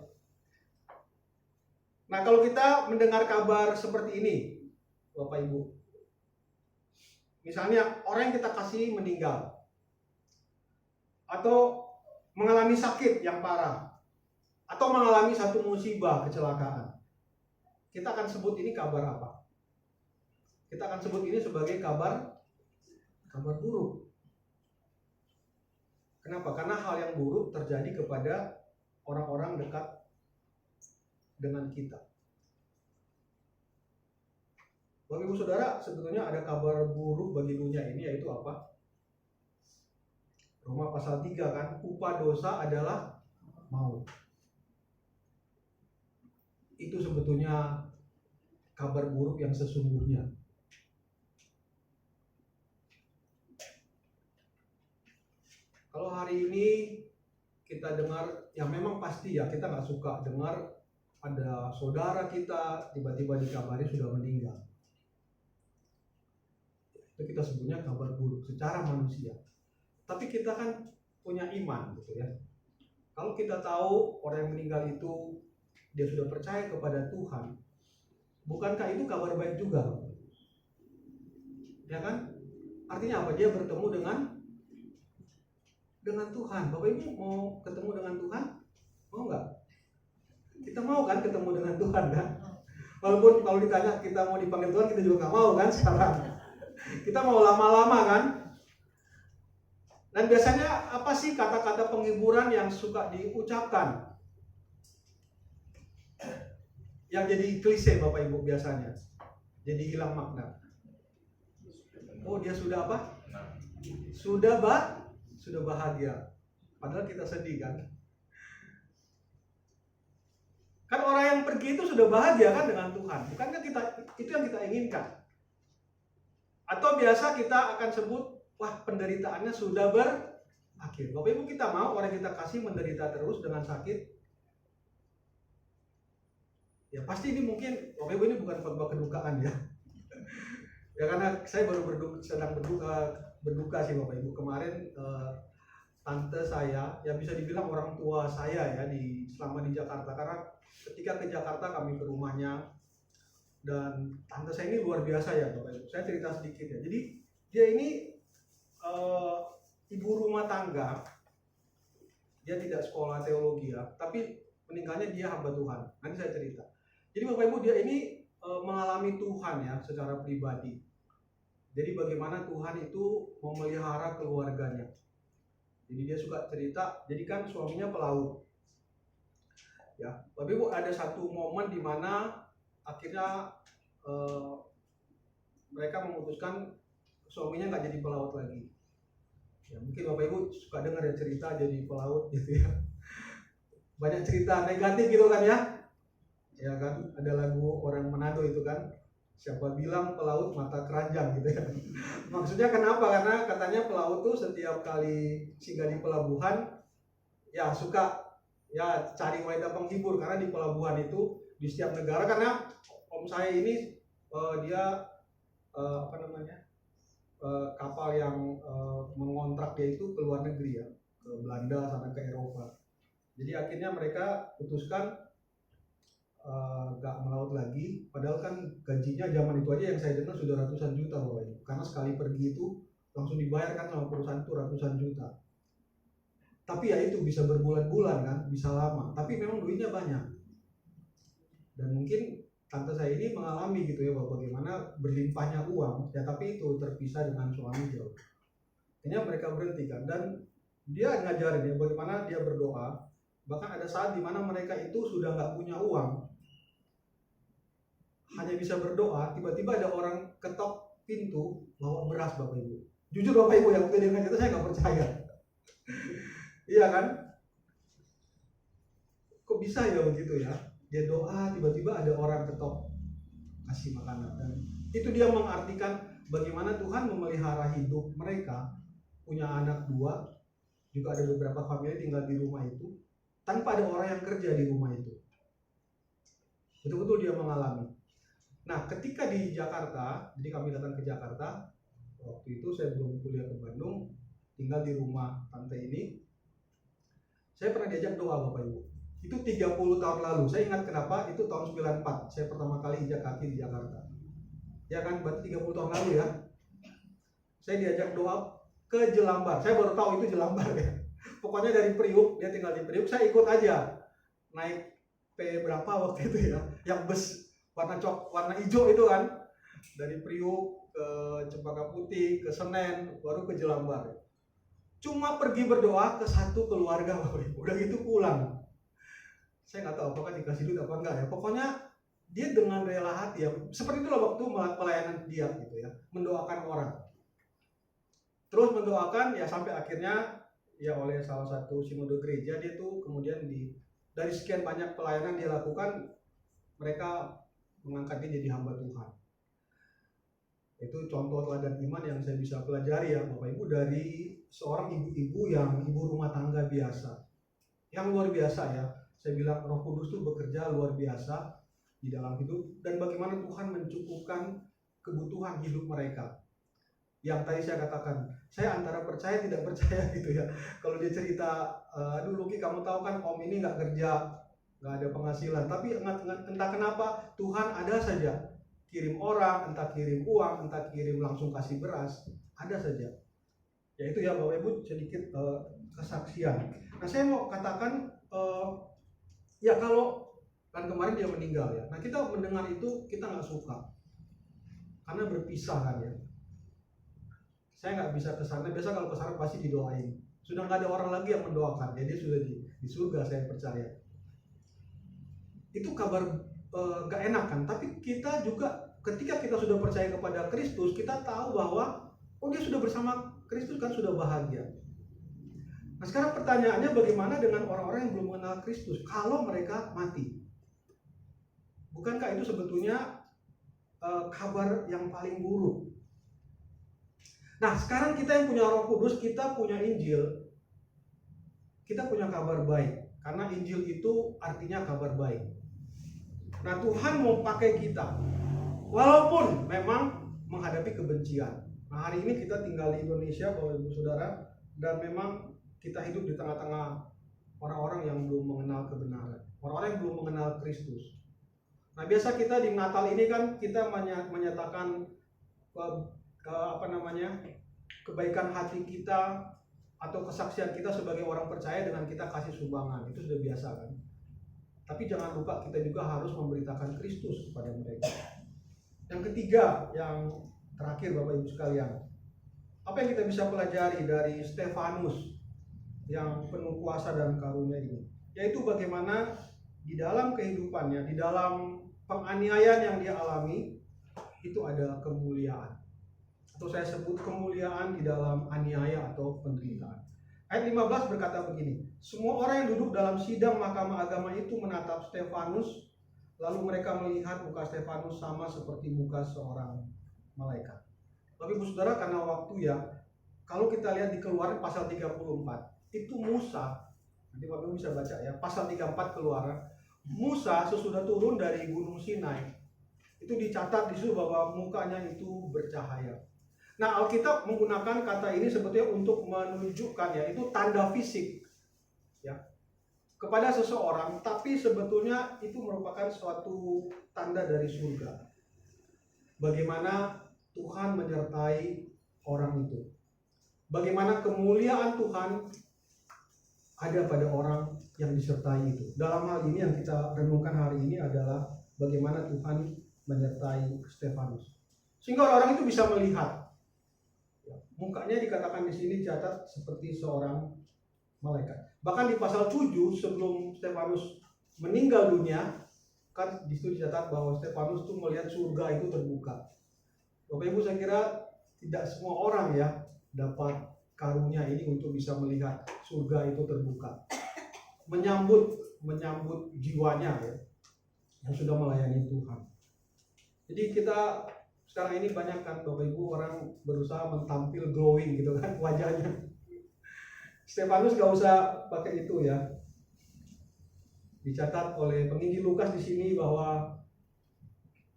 Nah, kalau kita mendengar kabar seperti ini, Bapak Ibu, misalnya orang yang kita kasih meninggal, atau mengalami sakit yang parah, atau mengalami satu musibah, kecelakaan, kita akan sebut ini kabar apa? Kita akan sebut ini sebagai kabar buruk. Kenapa? Karena hal yang buruk terjadi kepada orang-orang dekat dengan kita. Bapak Ibu Saudara, sebetulnya ada kabar buruk bagi dunia ini, yaitu apa? Roma pasal 3 kan, upah dosa adalah maut. Itu sebetulnya kabar buruk yang sesungguhnya. Kalau hari ini kita dengar, ya memang pasti ya kita nggak suka dengar ada saudara kita tiba-tiba dikabari sudah meninggal. Itu kita sebutnya kabar buruk secara manusia. Tapi kita kan punya iman gitu ya. Kalau kita tahu orang yang meninggal itu dia sudah percaya kepada Tuhan, bukankah itu kabar baik juga? Ya kan? Artinya apa? Dia bertemu dengan Tuhan. Bapak Ibu mau ketemu dengan Tuhan? Mau nggak? Kita mau kan ketemu dengan Tuhan kan? Walaupun kalau ditanya kita mau dipanggil Tuhan, kita juga nggak mau kan sekarang. Kita mau lama-lama kan? Dan biasanya apa sih kata-kata penghiburan yang suka diucapkan? Yang jadi klise Bapak Ibu biasanya. Jadi hilang makna. Oh, dia sudah apa? Sudah bahagia. Padahal kita sedih kan? Kan orang yang pergi itu sudah bahagia kan dengan Tuhan. Bukankah itu yang kita inginkan? Atau biasa kita akan sebut, wah penderitaannya sudah berakhir. Bapak Ibu, kita mau orang kita kasih menderita terus dengan sakit? Ya pasti ini mungkin, Bapak Ibu ini bukan khotbah kedukaan ya. Ya karena saya baru sedang berduka sih Bapak Ibu. Kemarin tante saya, ya bisa dibilang orang tua saya ya selama di Jakarta. Karena ketika ke Jakarta kami ke rumahnya, dan tante saya ini luar biasa ya Bapak Ibu. Saya cerita sedikit ya. Jadi dia ini ibu rumah tangga. Dia tidak sekolah teologi ya, tapi meninggalnya dia hamba Tuhan. Nanti saya cerita. Jadi Bapak Ibu, dia ini mengalami Tuhan ya secara pribadi. Jadi bagaimana Tuhan itu memelihara keluarganya. Jadi dia suka cerita, jadi kan suaminya pelaut. Ya, Bapak Ibu, ada satu momen di mana akhirnya mereka memutuskan suaminya nggak jadi pelaut lagi. Ya, mungkin Bapak Ibu suka dengar ya cerita jadi pelaut gitu ya. Banyak cerita negatif gitu kan ya. Ya kan, ada lagu orang Manado itu kan, siapa bilang pelaut mata keranjang gitu ya. Maksudnya kenapa? Karena katanya pelaut tuh setiap kali singgah di pelabuhan ya suka ya cari wanita penghibur, karena di pelabuhan itu di setiap negara, karena om saya ini dia kapal yang mengontrak dia itu ke luar negeri ya, ke Belanda sana ke Eropa. Jadi akhirnya mereka putuskan nggak melaut lagi, padahal kan gajinya zaman itu aja yang saya dengar sudah ratusan juta Bapak Ibu, karena sekali pergi itu langsung dibayarkan sama perusahaan itu ratusan juta. Tapi ya itu bisa berbulan-bulan kan, bisa lama, tapi memang duitnya banyak. Dan mungkin tante saya ini mengalami gitu ya, bahwa bagaimana berlimpahnya uang, ya tapi itu terpisah dengan suami jauh. Ini mereka berhenti kan, dan dia ngajarin ya bagaimana dia berdoa. Bahkan ada saat dimana mereka itu sudah nggak punya uang, hanya bisa berdoa, tiba-tiba ada orang ketok pintu bawa beras Bapak Ibu. Jujur Bapak Ibu, yang waktu dia ngajar itu saya nggak percaya. Iya kan? Kok bisa ya begitu ya? Dia doa, tiba-tiba ada orang ketok kasih makanan. Dan itu dia mengartikan bagaimana Tuhan memelihara hidup mereka. Punya anak 2, juga ada beberapa famili tinggal di rumah itu tanpa ada orang yang kerja di rumah itu. Betul-betul dia mengalami. Nah, ketika di Jakarta, jadi kami datang ke Jakarta, waktu itu saya belum kuliah ke Bandung, tinggal di rumah tante ini. Saya pernah diajak doa Bapak Ibu. Itu 30 tahun lalu. Saya ingat kenapa, itu tahun 94. Saya pertama kali injak kaki di Jakarta. Ya kan, berarti 30 tahun lalu ya. Saya diajak doa ke Jelambar. Saya baru tahu itu Jelambar ya. Pokoknya dari Priuk, dia tinggal di Priuk, saya ikut aja. Naik P berapa waktu itu ya, yang bus warna hijau itu kan. Dari Priuk ke Cempaka Putih, ke Senen, baru ke Jelambar. Cuma pergi berdoa ke satu keluarga Bapak Ibu. Udah gitu pulang. Saya nggak tahu apakah dikasih duit apa enggak ya. Pokoknya dia dengan rela hati ya. Seperti itulah waktu pelayanan dia gitu ya, mendoakan orang. Terus mendoakan ya sampai akhirnya ya oleh salah satu sinode gereja dia tuh kemudian dari sekian banyak pelayanan dia lakukan, mereka mengangkat dia jadi hamba Tuhan. Itu contoh teladan iman yang saya bisa pelajari ya Bapak Ibu dari seorang ibu-ibu yang ibu rumah tangga biasa. Yang luar biasa ya. Saya bilang Roh Kudus itu bekerja luar biasa di dalam hidup dan bagaimana Tuhan mencukupkan kebutuhan hidup mereka. Yang tadi saya katakan, saya antara percaya tidak percaya gitu ya. Kalau dia cerita, aduh Luki kamu tahu kan om ini nggak kerja, nggak ada penghasilan. Tapi entah kenapa Tuhan ada saja kirim orang, entah kirim uang, entah kirim langsung kasih beras, ada saja. Ya itu ya Bapak Ibu sedikit kesaksian. Nah saya mau katakan, ya kalau kan kemarin dia meninggal ya. Nah kita mendengar itu kita nggak suka, karena berpisah kan ya. Saya nggak bisa ke sana. Biasa kalau ke sana pasti didoain. Sudah nggak ada orang lagi yang mendoakan. Jadi sudah di surga saya percaya. Itu kabar nggak enak kan. Tapi kita juga ketika kita sudah percaya kepada Kristus, kita tahu bahwa oh dia sudah bersama Kristus kan, sudah bahagia. Nah sekarang pertanyaannya bagaimana dengan orang-orang yang belum mengenal Kristus kalau mereka mati? Bukankah itu sebetulnya kabar yang paling buruk? Nah sekarang kita yang punya Roh Kudus, kita punya Injil, kita punya kabar baik. Karena Injil itu artinya kabar baik. Nah Tuhan mau pakai kita, walaupun memang menghadapi kebencian. Nah hari ini kita tinggal di Indonesia Bapak Ibu Saudara, dan memang kita hidup di tengah-tengah orang-orang yang belum mengenal kebenaran, orang-orang yang belum mengenal Kristus. Nah biasa kita di Natal ini kan kita menyatakan kebaikan hati kita atau kesaksian kita sebagai orang percaya dengan kita kasih sumbangan. Itu sudah biasa kan. Tapi jangan lupa kita juga harus memberitakan Kristus kepada mereka. Yang ketiga, yang terakhir Bapak Ibu sekalian, apa yang kita bisa pelajari dari Stefanus yang penuh kuasa dan karunia ini? Yaitu bagaimana di dalam kehidupannya, di dalam penganiayaan yang dia alami, itu ada kemuliaan. Atau saya sebut kemuliaan di dalam aniaya atau penderitaan. Ayat 15 berkata begini, semua orang yang duduk dalam sidang mahkamah agama itu menatap Stefanus, lalu mereka melihat muka Stefanus sama seperti muka seorang malaikat. Tapi Ibu Saudara, karena waktu ya, kalau kita lihat di Keluaran pasal 34, itu Musa, nanti Bapak Ibu bisa baca ya, pasal 34 Keluaran, Musa sesudah turun dari Gunung Sinai, itu dicatat di situ bahwa mukanya itu bercahaya. Nah Alkitab menggunakan kata ini sebetulnya untuk menunjukkan ya, itu tanda fisik ya. kepada seseorang, tapi sebetulnya itu merupakan suatu tanda dari surga. Bagaimana Tuhan menyertai orang itu. Bagaimana kemuliaan Tuhan ada pada orang yang disertai itu. Dalam hal ini yang kita renungkan hari ini adalah bagaimana Tuhan menyertai Stefanus. Sehingga orang itu bisa melihat. Mukanya dikatakan di sini catat seperti seorang malaikat. Bahkan di pasal 7 sebelum Stefanus meninggal dunia, kan di situ dicatat bahwa Stefanus itu melihat surga itu terbuka. Bapak Ibu, saya kira tidak semua orang ya dapat karunia ini untuk bisa melihat surga itu terbuka. Menyambut jiwanya ya, yang sudah melayani Tuhan. Jadi kita sekarang ini banyak kan Bapak Ibu orang berusaha mentampil glowing gitu kan wajahnya. Stefanus gak usah pakai itu ya. Dicatat oleh penginjil Lukas di sini bahwa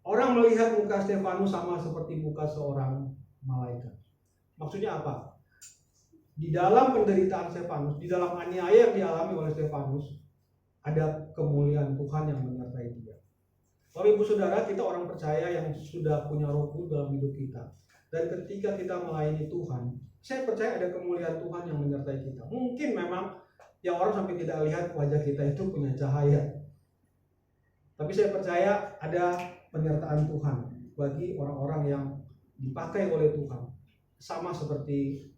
orang melihat muka Stefanus sama seperti muka seorang malaikat. Maksudnya apa? Di dalam penderitaan Stefanus, di dalam aniaya yang dialami oleh Stefanus, ada kemuliaan Tuhan yang menyertai dia. Bapak Ibu Saudara, kita orang percaya yang sudah punya Roh Kudus dalam hidup kita. Dan ketika kita melayani Tuhan, saya percaya ada kemuliaan Tuhan yang menyertai kita. Mungkin memang yang orang sampai tidak lihat wajah kita itu punya cahaya. Tapi saya percaya ada penyertaan Tuhan bagi orang-orang yang dipakai oleh Tuhan. Sama seperti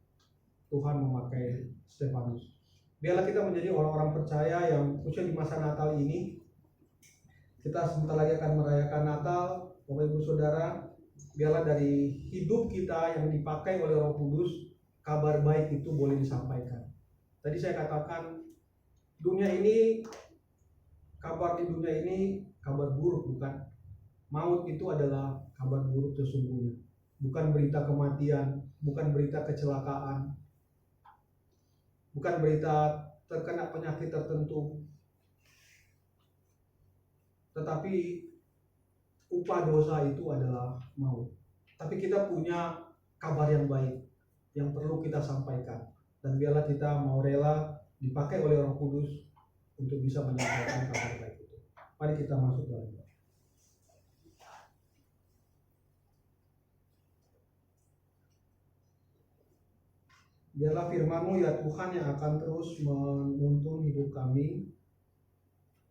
Tuhan memakai Stefanus. Biarlah kita menjadi orang-orang percaya yang khususnya di masa Natal ini. Kita sebentar lagi akan merayakan Natal, Bapak Ibu Saudara. Biarlah dari hidup kita yang dipakai oleh Roh Kudus, kabar baik itu boleh disampaikan. Tadi saya katakan, dunia ini, kabar di dunia ini kabar buruk bukan? Maut itu adalah kabar buruk sesungguhnya. Bukan berita kematian, bukan berita kecelakaan, bukan berita terkena penyakit tertentu. Tetapi upah dosa itu adalah maut. Tapi kita punya kabar yang baik yang perlu kita sampaikan. Dan biarlah kita mau rela dipakai oleh Roh Kudus untuk bisa menyampaikan kabar baik itu. Mari kita masuk dalam doa. Biarlah firman-Mu ya Tuhan yang akan terus menuntun hidup kami.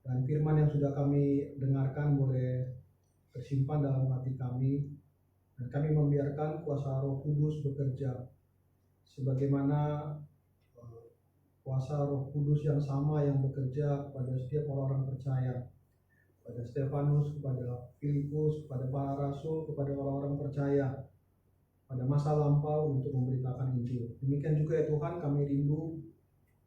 Dan firman yang sudah kami dengarkan boleh tersimpan dalam hati kami. Dan kami membiarkan kuasa Roh Kudus bekerja. Sebagaimana kuasa Roh Kudus yang sama yang bekerja kepada setiap orang-orang percaya. Kepada Stefanus, kepada Filipus, kepada para rasul, kepada orang-orang percaya. Pada masa lampau untuk memberitakan Injil. Demikian juga ya Tuhan, kami rindu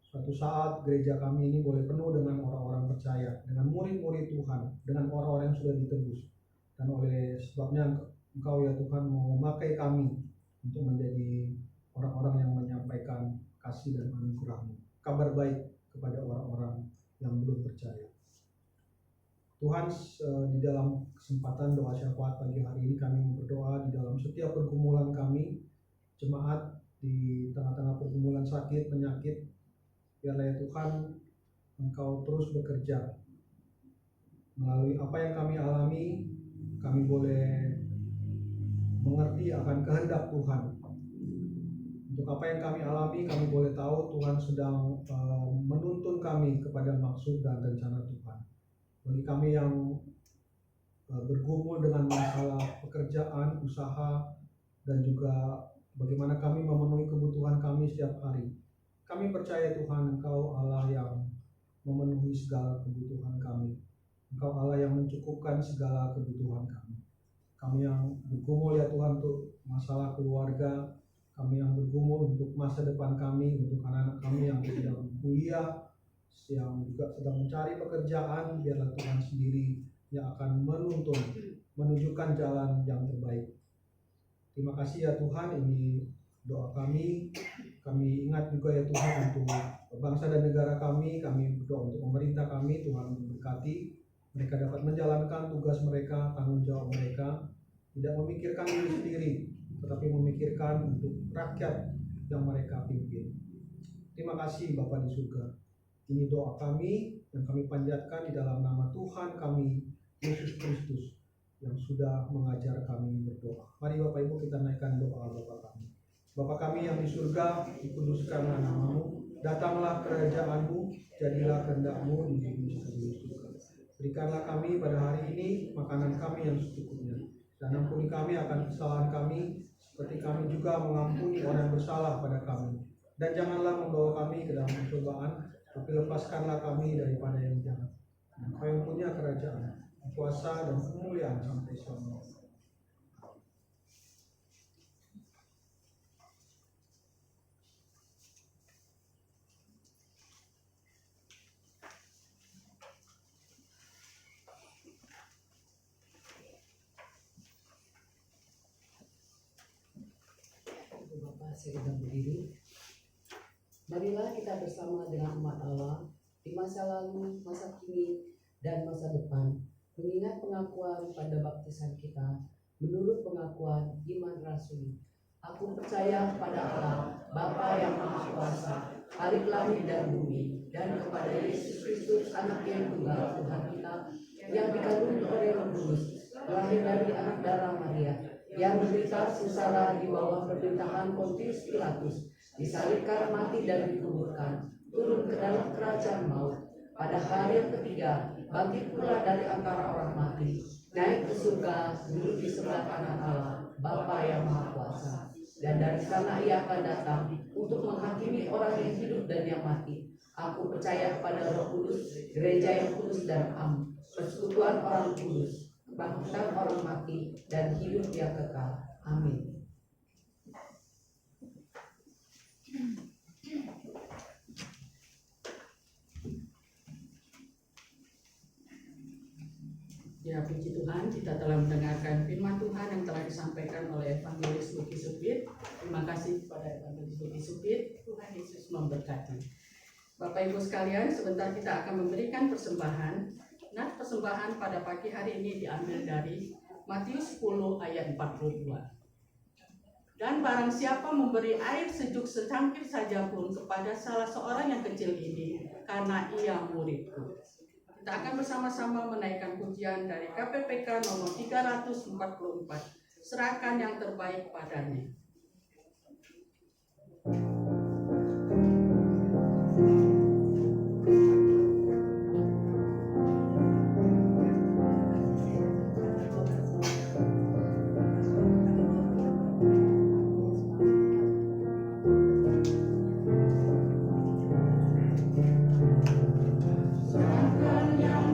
suatu saat gereja kami ini boleh penuh dengan orang-orang percaya, dengan murid-murid Tuhan, dengan orang-orang yang sudah ditebus. Dan oleh sebabnya Engkau ya Tuhan mau memakai kami untuk menjadi orang-orang yang menyampaikan kasih dan anugerah-Mu, kabar baik kepada orang-orang yang belum percaya. Tuhan, di dalam kesempatan doa syafaat pagi hari ini kami berdoa di dalam setiap pergumulan kami, jemaat di tengah-tengah pergumulan sakit, penyakit. Biarlah ya Tuhan, Engkau terus bekerja. Melalui apa yang kami alami, kami boleh mengerti akan kehendak Tuhan. Untuk apa yang kami alami, kami boleh tahu Tuhan sedang menuntun kami kepada maksud dan rencana Tuhan. Bagi kami yang bergumul dengan masalah pekerjaan, usaha, dan juga bagaimana kami memenuhi kebutuhan kami setiap hari. Kami percaya Tuhan, Engkau Allah yang memenuhi segala kebutuhan kami. Engkau Allah yang mencukupkan segala kebutuhan kami. Kami yang bergumul ya Tuhan untuk masalah keluarga, kami yang bergumul untuk masa depan kami, untuk anak-anak kami yang sedang kuliah, yang juga sedang mencari pekerjaan, biarlah Tuhan sendiri yang akan menuntun, menunjukkan jalan yang terbaik. Terima kasih ya Tuhan, ini doa kami. Kami ingat juga ya Tuhan untuk bangsa dan negara kami berdoa untuk pemerintah kami, Tuhan memberkati mereka dapat menjalankan tugas mereka, tanggung jawab mereka, tidak memikirkan diri sendiri, tetapi memikirkan untuk rakyat yang mereka pimpin. Terima kasih Bapa di surga. Ini doa kami yang kami panjatkan di dalam nama Tuhan kami, Yesus Kristus, yang sudah mengajar kami berdoa. Mari Bapak Ibu kita naikkan doa Bapa kami. Bapa kami yang di surga, dikuduskanlah namamu, datanglah kerajaanmu, jadilah kehendak-Mu di bumi seperti di surga. Berikanlah kami pada hari ini makanan kami yang secukupnya, dan ampuni kami akan kesalahan kami, seperti kami juga mengampuni orang yang bersalah pada kami. Dan janganlah membawa kami ke dalam pencobaan, tapi lepaskanlah kami daripada yang jahat. Engkau yang punya kerajaan, kuasa dan kemuliaan sampai selamanya. Bapak sedang berdiri. Marilah kita bersama dengan umat Allah di masa lalu, masa kini, dan masa depan mengingat pengakuan pada baptisan kita menurut pengakuan iman rasuli. Aku percaya kepada Allah, Bapa yang Maha Kuasa, Khalik langit dan bumi, dan kepada Yesus Kristus, Anak yang tunggal Tuhan kita, yang dikandung oleh Roh Kudus, lahir dari anak darah Maria, yang menderita sengsara di bawah pemerintahan Pontius Pilatus, disalibkan, mati dan dikuburkan, turun ke dalam kerajaan maut. Pada hari yang ketiga, bangkit pula dari antara orang mati, naik ke surga, duduk di sebelah kanan Allah, Bapa yang Maha Kuasa. Dan dari sana Ia akan datang untuk menghakimi orang yang hidup dan yang mati. Aku percaya kepada Roh Kudus, gereja yang kudus dan am, persekutuan orang kudus, kebangkitan orang mati, dan hidup yang kekal. Amin. Ya, puji Tuhan, kita telah mendengarkan firman Tuhan yang telah disampaikan oleh Evangelis Luki Supit. Terima kasih kepada Evangelis Luki Supit. Tuhan Yesus memberkati. Bapak Ibu sekalian, sebentar kita akan memberikan persembahan. Nah, persembahan pada pagi hari ini diambil dari Matius 10 ayat 42. Dan barang siapa memberi air sejuk secangkir saja pun kepada salah seorang yang kecil ini, karena ia muridku. Kita akan bersama-sama menaikkan pujian dari KPPK nomor 344, serahkan yang terbaik padanya. Serahkan yang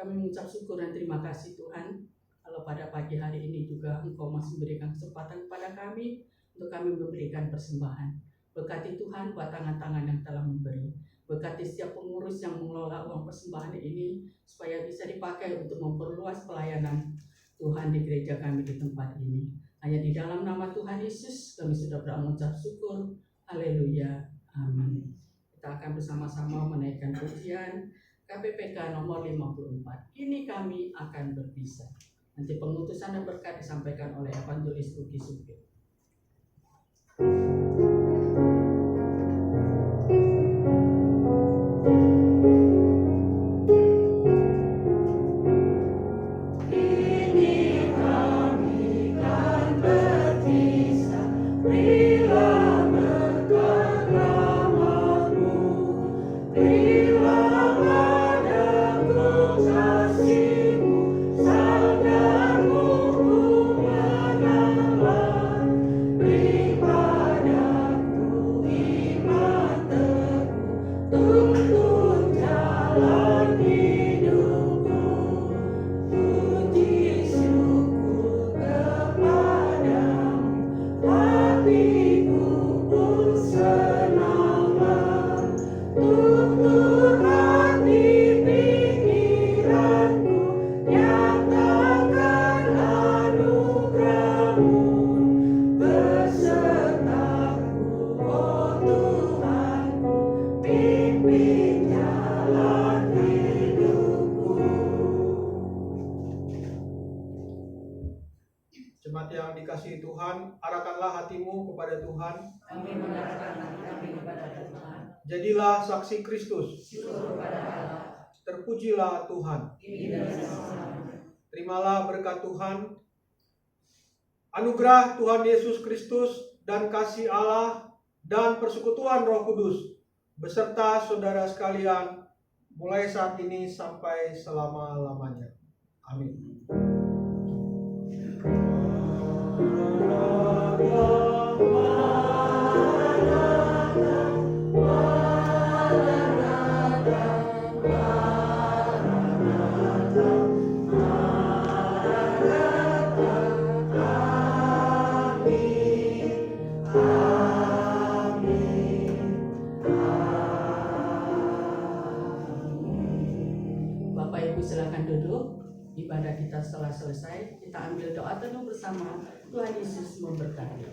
Kami mengucap syukur dan terima kasih Tuhan, kalau pada pagi hari ini juga Engkau masih memberikan kesempatan kepada kami untuk kami memberikan persembahan. Berkati Tuhan buat tangan-tangan yang telah memberi. Berkati setiap pengurus yang mengelola uang persembahan ini supaya bisa dipakai untuk memperluas pelayanan Tuhan di gereja kami di tempat ini. Hanya di dalam nama Tuhan Yesus kami sudah mengucap syukur. Haleluya. Amin. Kita akan bersama-sama menaikkan pujian KPPK nomor 54. Kini kami akan berpisah. Nanti pengutusan dan berkat disampaikan oleh Evangelis Ruki Supir. Jemaat yang dikasihi Tuhan, arahkanlah hatimu kepada Tuhan. Kami mengarahkan hati kami kepada Tuhan. Jadilah saksi Kristus. Syukur kepada Allah. Terpujilah Tuhan. Kini dan selama-lamanya. Terimalah berkat Tuhan. Anugerah Tuhan Yesus Kristus dan kasih Allah dan persekutuan Roh Kudus beserta saudara sekalian mulai saat ini sampai selama-lamanya. Amin. Bapak Ibu silakan duduk. Ibadah kita setelah selesai, kita ambil doa teduh bersama. Tuhan Yesus memberkati.